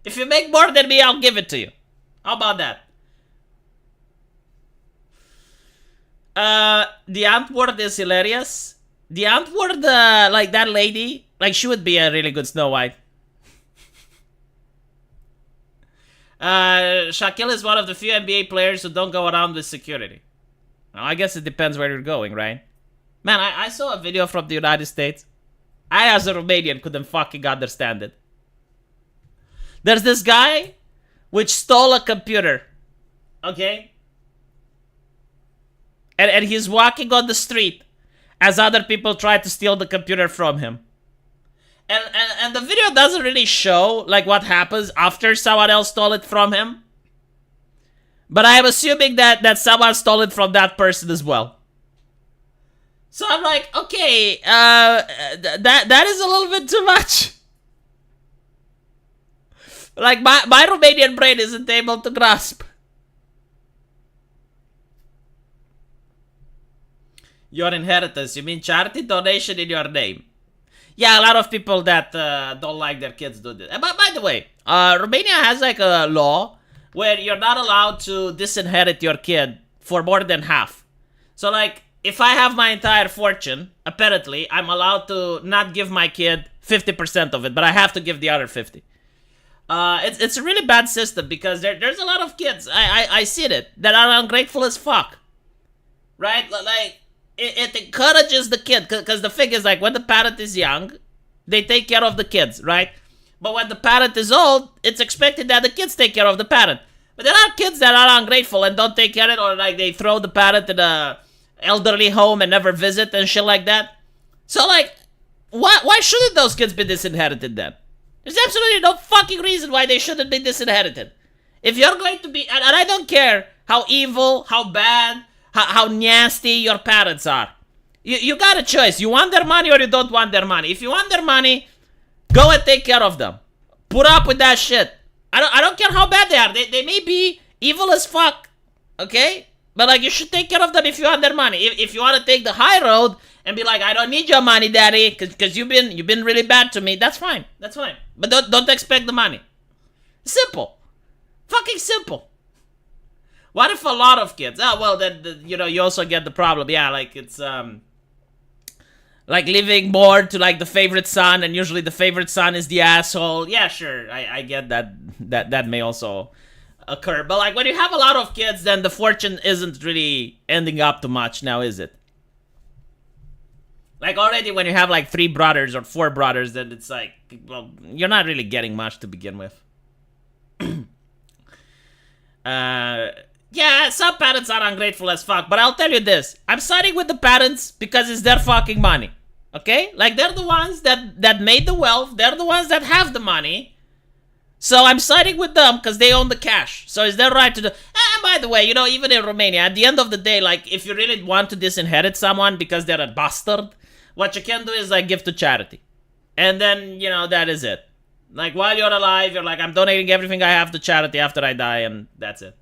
If you make more than me, I'll give it to you. How about that? The Antwoord is hilarious. The Antwoord, like that lady, like she would be a really good Snow White. Shaquille is one of the few NBA players who don't go around with security. Well, I guess it depends where you're going, right? Man, I saw a video from the United States. I, as a Romanian, couldn't fucking understand it. There's this guy which stole a computer. Okay? And he's walking on the street as other people try to steal the computer from him. And the video doesn't really show like what happens after someone else stole it from him. But I'm assuming that someone stole it from that person as well. So I'm like, okay, that is a little bit too much. Like, my Romanian brain isn't able to grasp. Your inheritance, you mean charity donation in your name? Yeah, a lot of people that don't like their kids do this. But by the way, Romania has like a law where you're not allowed to disinherit your kid for more than half. So like, if I have my entire fortune, apparently, I'm allowed to not give my kid 50% of it, but I have to give the other 50. It's a really bad system because there's a lot of kids, I see it, that are ungrateful as fuck. Right? Like, it encourages the kid, because the thing is, like, when the parent is young, they take care of the kids, right? But when the parent is old, it's expected that the kids take care of the parent. But there are kids that are ungrateful and don't take care of it, or like they throw the parent in a elderly home and never visit and shit like that. So like, why shouldn't those kids be disinherited then? There's absolutely no fucking reason why they shouldn't be disinherited. If you're going to be, and I don't care how evil, how bad, how nasty your parents are. You got a choice. You want their money or you don't want their money. If you want their money, go and take care of them. Put up with that shit. I don't care how bad they are. They may be evil as fuck, okay? But like, you should take care of them if you want their money. If you want to take the high road and be like, I don't need your money, daddy, because you've been really bad to me, that's fine. That's fine. But don't expect the money. Simple. Fucking simple. What if a lot of kids? Oh, well, then, you also get the problem. Yeah, like, it's, like leaving more to, like, the favorite son, and usually the favorite son is the asshole. Yeah, sure, I get that may also occur. But, like, when you have a lot of kids, then the fortune isn't really ending up to much now, is it? Like, already when you have, like, 3 brothers or 4 brothers, then it's like, well, you're not really getting much to begin with. Yeah, some parents are ungrateful as fuck, but I'll tell you this. I'm siding with the parents because it's their fucking money. Okay? Like, they're the ones that made the wealth. They're the ones that have the money. So I'm siding with them because they own the cash. So it's their right to do. And by the way, even in Romania, at the end of the day, like, if you really want to disinherit someone because they're a bastard, what you can do is, like, give to charity. And then, that is it. Like, while you're alive, you're like, I'm donating everything I have to charity after I die, and that's it.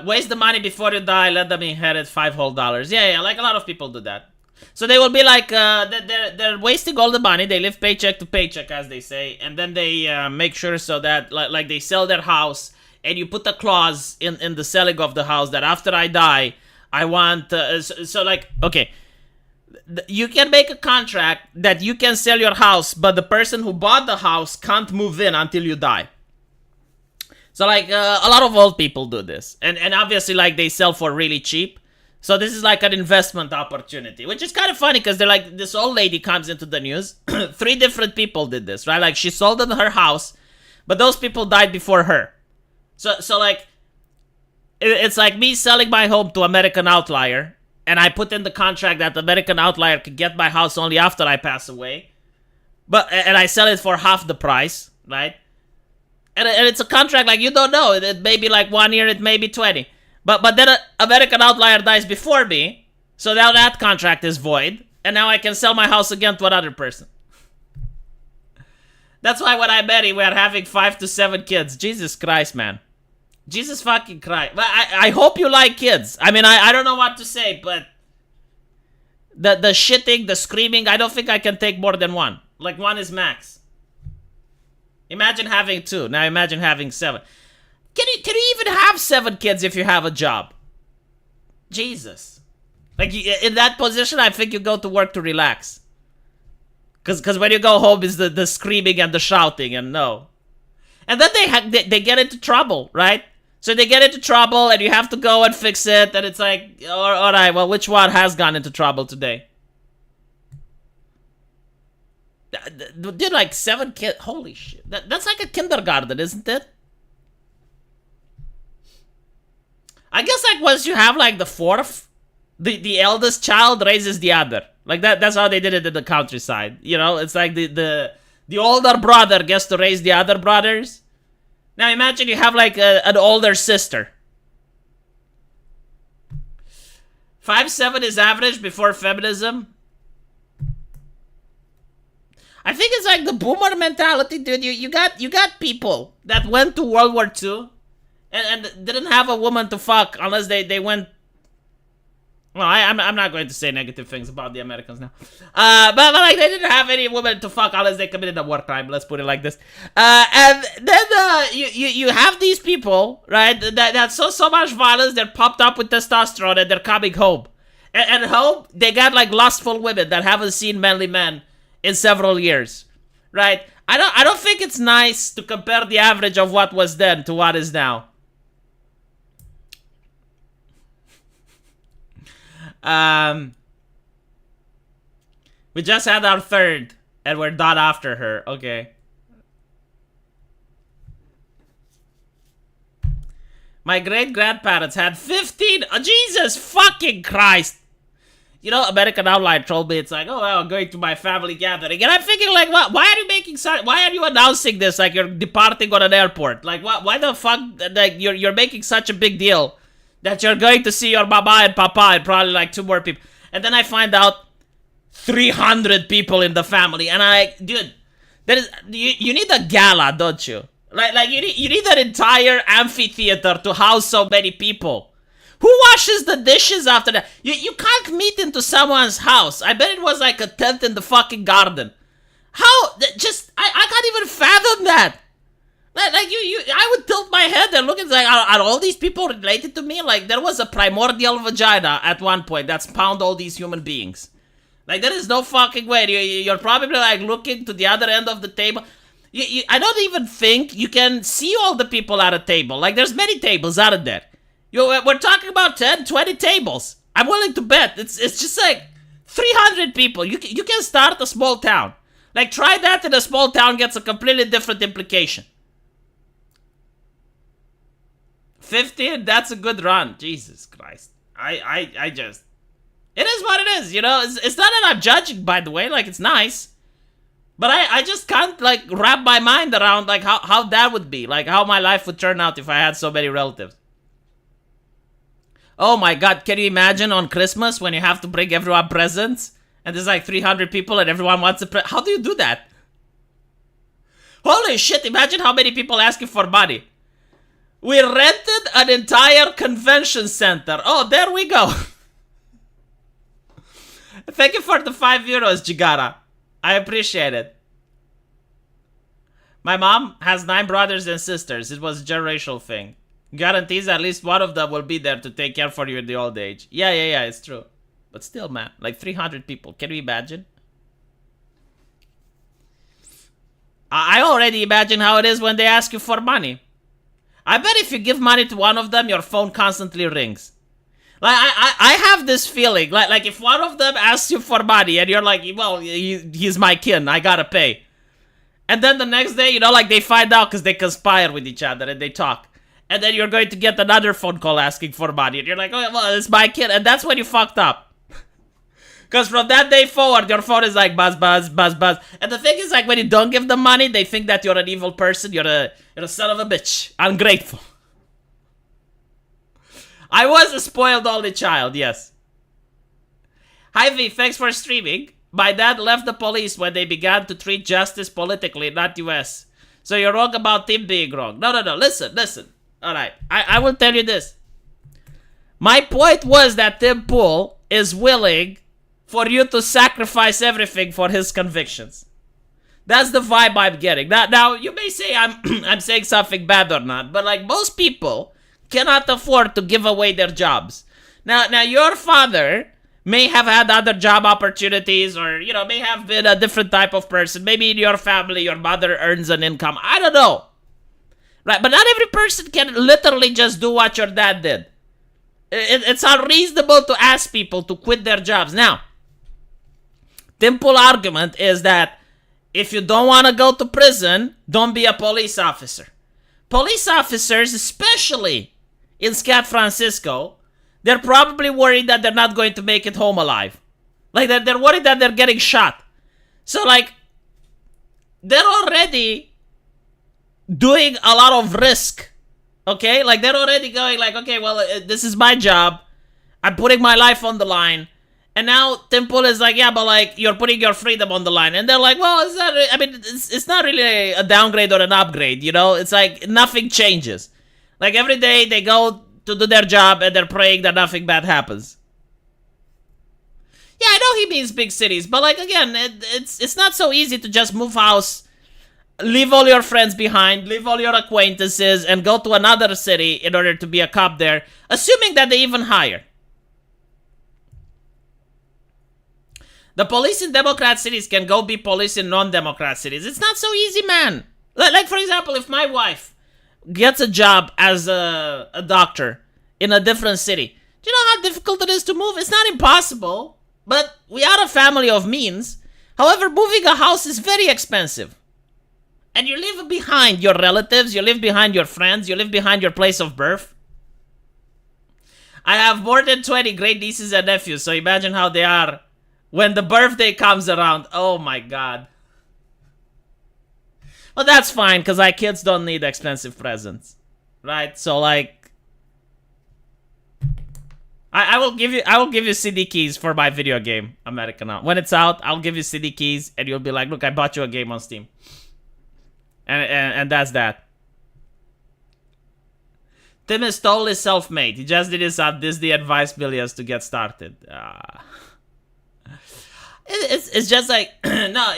Waste the money before you die, let them inherit $5 whole. Yeah, like a lot of people do that. So they will be like, they're wasting all the money, they live paycheck to paycheck, as they say, and then they make sure so that, like they sell their house, and you put a clause in the selling of the house that after I die, I want, so like, okay, you can make a contract that you can sell your house, but the person who bought the house can't move in until you die. So, like, a lot of old people do this. And obviously, like, they sell for really cheap. So this is like an investment opportunity, which is kind of funny because they're like, this old lady comes into the news. 3 different people did this, right? Like, she sold in her house, but those people died before her. So like, it's like me selling my home to American Outlier, and I put in the contract that American Outlier could get my house only after I pass away. And I sell it for half the price, right? And it's a contract, like, you don't know. It may be like 1 year, it may be 20. But then American Outlier dies before me. So now that contract is void, and now I can sell my house again to another person. That's why when I marry, we are having 5 to 7 kids. Jesus Christ, man. Jesus fucking Christ. I hope you like kids. I mean, I don't know what to say, but the shitting, the screaming, I don't think I can take more than one. Like, one is max. Imagine having 2. Now imagine having 7. Can you even have 7 kids if you have a job? Jesus. Like, in that position, I think you go to work to relax. Because when you go home is the screaming and the shouting, and no. And then they get into trouble, right? So they get into trouble and you have to go and fix it, and it's like, all right, well, which one has gone into trouble today? Dude, like 7 kids, holy shit. That's like a kindergarten, isn't it? I guess like once you have like the 4th, the eldest child raises the other. Like that's how they did it in the countryside. You know, it's like the older brother gets to raise the other brothers. Now imagine you have like an older sister. 5'7" is average before feminism. I think it's like the boomer mentality, dude. You got people that went to World War II and didn't have a woman to fuck unless they went. Well, I'm not going to say negative things about the Americans now. But like, they didn't have any women to fuck unless they committed a war crime. Let's put it like this. And then you have these people, right, that saw so much violence, they're popped up with testosterone, and they're coming home. And home, they got like lustful women that haven't seen manly men in several years, right? I don't think it's nice to compare the average of what was then to what is now. We just had our 3rd, and we're done after her. Okay. My great-grandparents had 15. Oh, Jesus fucking Christ. You know, American Outline told me, it's like, oh, well, I'm going to my family gathering. And I'm thinking, like, what? Why are you announcing this like you're departing on an airport? Like, why the fuck, like, you're making such a big deal that you're going to see your mama and papa and probably like 2 more people. And then I find out 300 people in the family. And I'm like, dude, you need a gala, don't you? Like you need an entire amphitheater to house so many people. Who washes the dishes after that? You can't meet into someone's house. I bet it was like a tent in the fucking garden. How? Just, I can't even fathom that. Like I would tilt my head and look at like, are all these people related to me? Like, there was a primordial vagina at one point that spawned all these human beings. Like, there is no fucking way. You're probably like looking to the other end of the table. I don't even think you can see all the people at a table. Like, there's many tables out of there. We're talking about 10, 20 tables. I'm willing to bet. It's just like 300 people. You can start a small town. Like, try that in a small town, gets a completely different implication. 15, that's a good run. Jesus Christ. I just... It is what it is, you know? It's not that I'm judging, by the way. Like, it's nice. But I just can't, like, wrap my mind around, like, how that would be. Like, how my life would turn out if I had so many relatives. Oh my god, can you imagine on Christmas when you have to bring everyone presents? And there's like 300 people and everyone wants a present. How do you do that? Holy shit, imagine how many people ask you for money. We rented an entire convention center. Oh, there we go. Thank you for the €5, Jigara. I appreciate it. My mom has 9 brothers and sisters. It was a generational thing. Guarantees at least one of them will be there to take care for you in the old age. Yeah, it's true. But still, man, like 300 people. Can you imagine? I already imagine how it is when they ask you for money. I bet if you give money to one of them, your phone constantly rings. Like, I have this feeling, like if one of them asks you for money and you're like, well, he's my kin, I gotta pay. And then the next day, you know, like they find out because they conspire with each other and they talk. And then you're going to get another phone call asking for money. And you're like, oh, well, it's my kid. And that's when you fucked up. Because from that day forward, your phone is like buzz, buzz, buzz, buzz. And the thing is, like, when you don't give them money, they think that you're an evil person. You're a son of a bitch. Ungrateful. I was a spoiled only child, yes. Hi V, thanks for streaming. My dad left the police when they began to treat justice politically, not US. So you're wrong about Tim being wrong. No. Listen. Alright, I will tell you this. My point was that Tim Pool is willing for you to sacrifice everything for his convictions. That's the vibe I'm getting. Now you may say I'm saying something bad or not, but like most people cannot afford to give away their jobs. Now your father may have had other job opportunities, or may have been a different type of person. Maybe in your family your mother earns an income. I don't know. Right, but not every person can literally just do what your dad did. It's unreasonable to ask people to quit their jobs. Now, simple argument is that if you don't want to go to prison, don't be a police officer. Police officers, especially in San Francisco, they're probably worried that they're not going to make it home alive. Like, they're worried that they're getting shot. So, like, they're already doing a lot of risk. Okay? Like, they're already going like, okay, well, this is my job. I'm putting my life on the line. And now Tim Pool is like, yeah, but like, you're putting your freedom on the line. And they're like, well, it's not really a downgrade or an upgrade, It's like nothing changes. Like, every day they go to do their job and they're praying that nothing bad happens. Yeah, I know he means big cities, but like, again, it's not so easy to just move house, leave all your friends behind, leave all your acquaintances, and go to another city in order to be a cop there, assuming that they even hire. The police in Democrat cities can go be police in non-Democrat cities. It's not so easy, man. Like, for example, if my wife gets a job as a doctor in a different city, do you know how difficult it is to move? It's not impossible, but we are a family of means. However, moving a house is very expensive. And you leave behind your relatives, you leave behind your friends, you leave behind your place of birth. I have more than 20 great nieces and nephews, so imagine how they are when the birthday comes around. Oh my god. Well, that's fine, because our kids don't need expensive presents. Right? So, like, I will give you CD keys for my video game, American Out. When it's out, I'll give you CD keys, and you'll be like, look, I bought you a game on Steam. And that's that. Tim is totally self-made. He just did his Disney advice millions to get started. It's just like, no,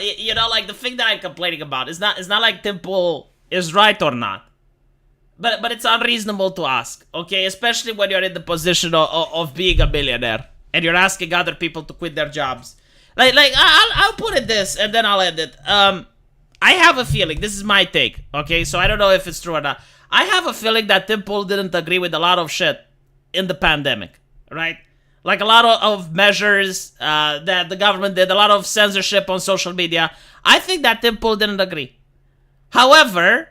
like the thing that I'm complaining about is not like Tim Pool is right or not. But it's unreasonable to ask, okay? Especially when you're in the position of being a millionaire and you're asking other people to quit their jobs. Like I'll put it this, and then I'll end it. I have a feeling, this is my take, okay? So I don't know if it's true or not. I have a feeling that Tim Pool didn't agree with a lot of shit in the pandemic, right? Like a lot of measures that the government did, a lot of censorship on social media. I think that Tim Pool didn't agree. However,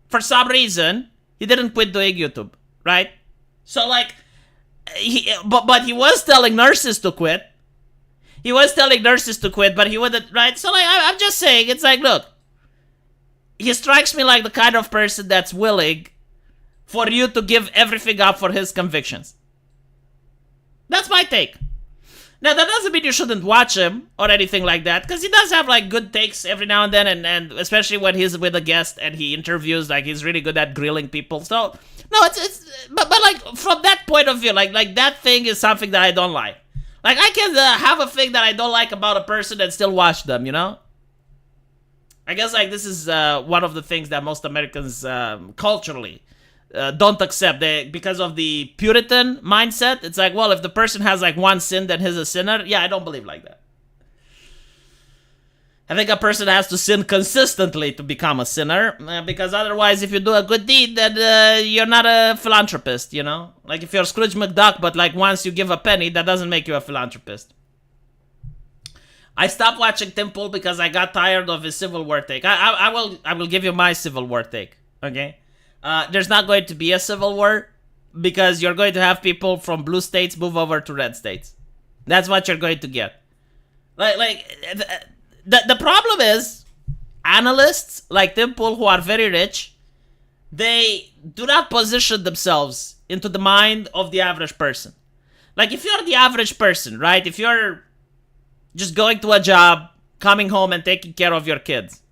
for some reason, he didn't quit doing YouTube, right? So like, but he was telling nurses to quit. He was telling nurses to quit, but he wouldn't, right? So like, I'm just saying, it's like, look, he strikes me like the kind of person that's willing for you to give everything up for his convictions. That's my take. Now, that doesn't mean you shouldn't watch him or anything like that, because he does have like good takes every now and then, and especially when he's with a guest and he interviews, like he's really good at grilling people. So, no, but like from that point of view, like that thing is something that I don't like. Like, I can have a thing that I don't like about a person and still watch them, I guess, like, this is one of the things that most Americans culturally don't accept. Because of the Puritan mindset, it's like, well, if the person has, like, one sin, then he's a sinner. Yeah, I don't believe like that. I think a person has to sin consistently to become a sinner, because otherwise, if you do a good deed, then you're not a philanthropist, Like, if you're Scrooge McDuck, but, like, once you give a penny, that doesn't make you a philanthropist. I stopped watching Tim Pool because I got tired of his Civil War take. I will give you my Civil War take, okay? There's not going to be a Civil War because you're going to have people from blue states move over to red states. That's what you're going to get. The problem is, analysts like Tim Pool, who are very rich, they do not position themselves into the mind of the average person. Like, if you're the average person, right? If you're just going to a job, coming home and taking care of your kids,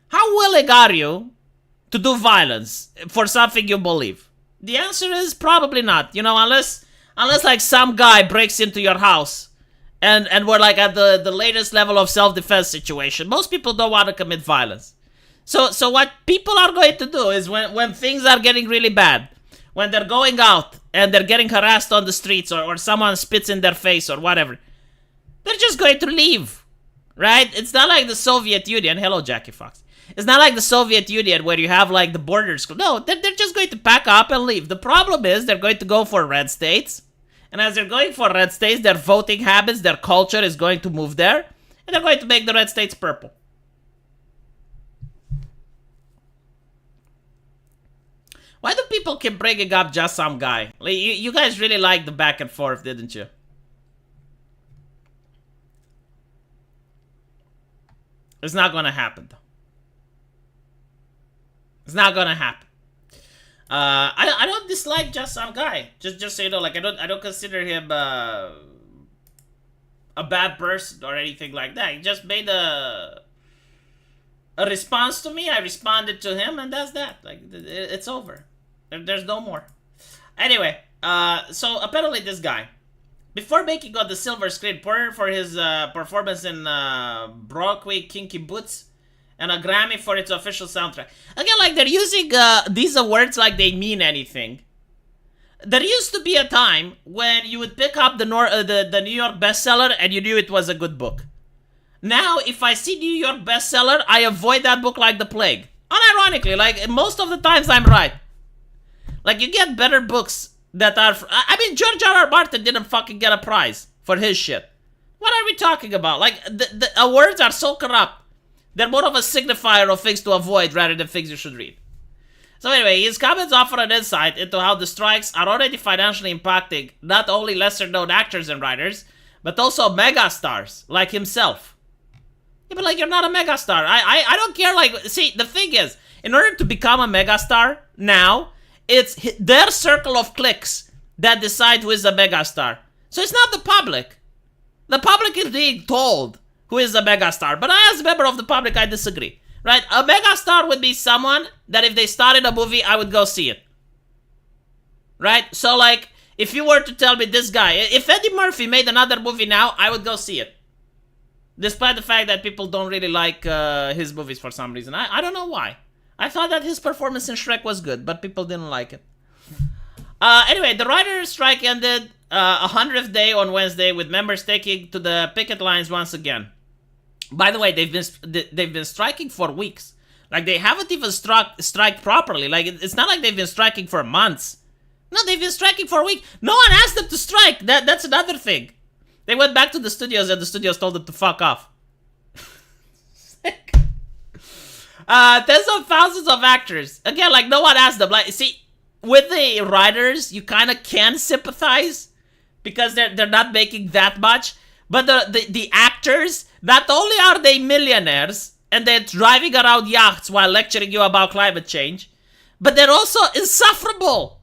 how willing are you to do violence for something you believe? The answer is probably not. You know, unless like some guy breaks into your house and we're like at the latest level of self-defense situation. Most people don't want to commit violence. So what people are going to do is when things are getting really bad, when they're going out and they're getting harassed on the streets or someone spits in their face or whatever, they're just going to leave, right? It's not like the Soviet Union. Hello, Jackie Fox. It's not like the Soviet Union where you have like the borders. No, they're just going to pack up and leave. The problem is they're going to go for red states. And as they're going for red states, their voting habits, their culture is going to move there. And they're going to make the red states purple. Why do people keep bringing up just some guy? Like, you guys really liked the back and forth, didn't you? It's not gonna happen, though. It's not gonna happen. I don't dislike just some guy. Just so you know, like I don't consider him a bad person or anything like that. He just made a response to me. I responded to him, and that's that. Like it's over. There's no more. Anyway, so apparently this guy, before making on the silver screen for his performance in Broadway Kinky Boots, and a Grammy for its official soundtrack. Again, like they're using these awards like they mean anything. There used to be a time when you would pick up the New York bestseller and you knew it was a good book. Now, if I see New York bestseller, I avoid that book like the plague. Unironically, like most of the times I'm right. Like you get better books that are... I mean, George R.R. Martin didn't fucking get a prize for his shit. What are we talking about? Like, the awards are so corrupt. They're more of a signifier of things to avoid rather than things you should read. So anyway, his comments offer an insight into how the strikes are already financially impacting not only lesser-known actors and writers, but also megastars like himself. Yeah, but like, you're not a megastar. I don't care, like, see, the thing is, in order to become a megastar now, it's their circle of cliques that decide who is a megastar. So it's not the public. The public is being told who is a megastar. But as a member of the public, I disagree. Right? A megastar would be someone that if they started a movie, I would go see it. Right? So like, if you were to tell me this guy, if Eddie Murphy made another movie now, I would go see it. Despite the fact that people don't really like his movies for some reason. I don't know why. I thought that his performance in Shrek was good, but people didn't like it. Anyway, the writer's strike ended 100th day on Wednesday with members taking to the picket lines once again. By the way, they've been striking for weeks. Like, they haven't even striked properly. Like, it's not like they've been striking for months. No, they've been striking for a week. No one asked them to strike. That's another thing. They went back to the studios and the studios told them to fuck off. Tens of thousands of actors. Again, like, no one asked them. Like, see, with the writers, you kind of can sympathize because they're not making that much. But the actors, not only are they millionaires and they're driving around yachts while lecturing you about climate change, but they're also insufferable.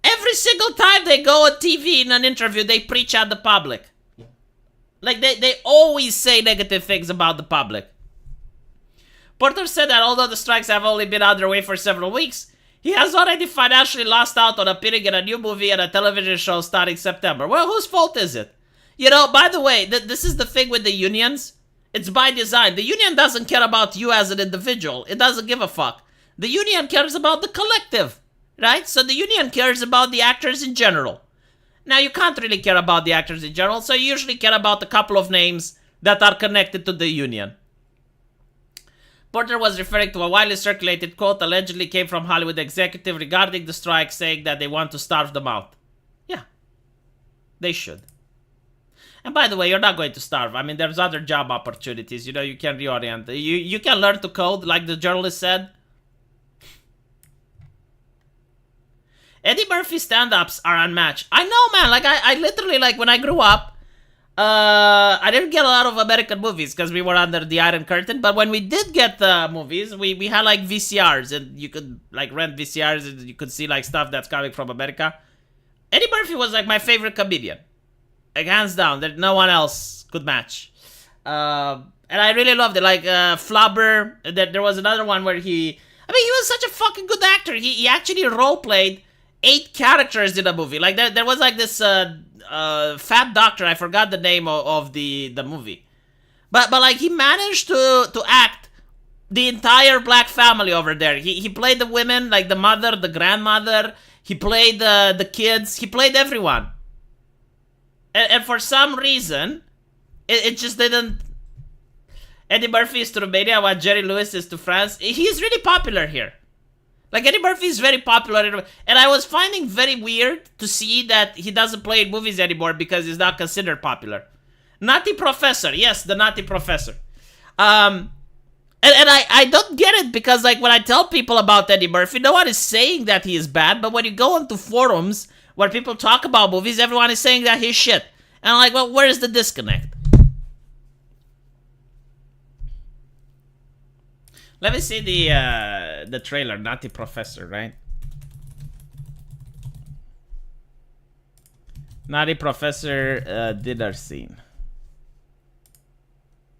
Every single time they go on TV in an interview, they preach at the public. Like, they always say negative things about the public. Porter said that although the strikes have only been underway for several weeks, he has already financially lost out on appearing in a new movie and a television show starting September. Well, whose fault is it? You know, by the way, this is the thing with the unions. It's by design. The union doesn't care about you as an individual. It doesn't give a fuck. The union cares about the collective, right? So the union cares about the actors in general. Now, you can't really care about the actors in general, so you usually care about a couple of names that are connected to the union. Porter was referring to a widely circulated quote allegedly came from Hollywood executive regarding the strike, saying that they want to starve them out. Yeah, they should. And by the way, you're not going to starve. I mean, there's other job opportunities. You know, you can reorient. You can learn to code, like the journalist said. Eddie Murphy stand-ups are unmatched. I know, man. Like, I literally, like, when I grew up, I didn't get a lot of American movies because we were under the Iron Curtain. But when we did get movies, we had, like, VCRs. And you could, like, rent VCRs and you could see, like, stuff that's coming from America. Eddie Murphy was like my favorite comedian, like hands down. That no one else could match. And I really loved it. Like Flubber. That there was another one where he was such a fucking good actor. He actually role played 8 characters in a movie. Like there was like this fat doctor. I forgot the name of the movie, but like he managed to act the entire black family over there. He played the women, like the mother, the grandmother. He played the kids. He played everyone. And for some reason, it just didn't. Eddie Murphy is to Romania what Jerry Lewis is to France. He's really popular here. Like, Eddie Murphy is very popular. And I was finding very weird to see that he doesn't play in movies anymore because he's not considered popular. Nutty Professor. Yes, the Nutty Professor. And I don't get it because, like, when I tell people about Eddie Murphy, no one is saying that he is bad. But when you go into forums where people talk about movies, everyone is saying that he's shit. And I'm like, well, where is the disconnect? Let me see the trailer, Nutty Professor, right? Nutty Professor dinner scene.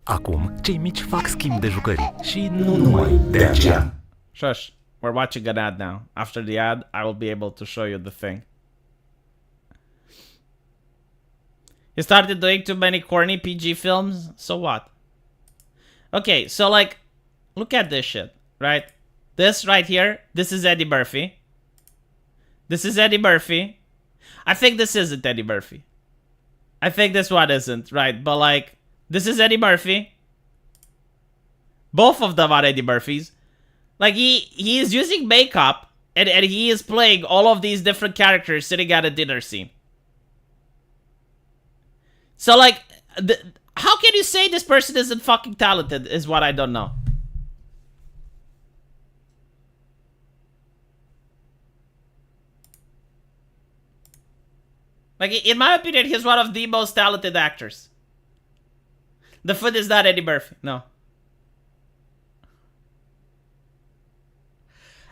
Acum, cei mici fac schimb de jucării și nu numai de aceea. Shush, we're watching an ad now. After the ad, I will be able to show you the thing. You started doing too many corny PG films? So what? Okay, so like, look at this shit, right? This right here, this is Eddie Murphy. This is Eddie Murphy. I think this isn't Eddie Murphy. I think this one isn't, right? But like, this is Eddie Murphy. Both of them are Eddie Murphys. Like, he is using makeup and he is playing all of these different characters sitting at a dinner scene. So like, how can you say this person isn't fucking talented is what I don't know. Like, in my opinion, he's one of the most talented actors. The foot is not Eddie Murphy, no.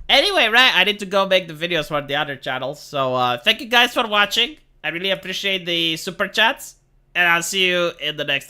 Anyway, right, I need to go make the videos for the other channels. So, thank you guys for watching. I really appreciate the super chats. And I'll see you in the next episode.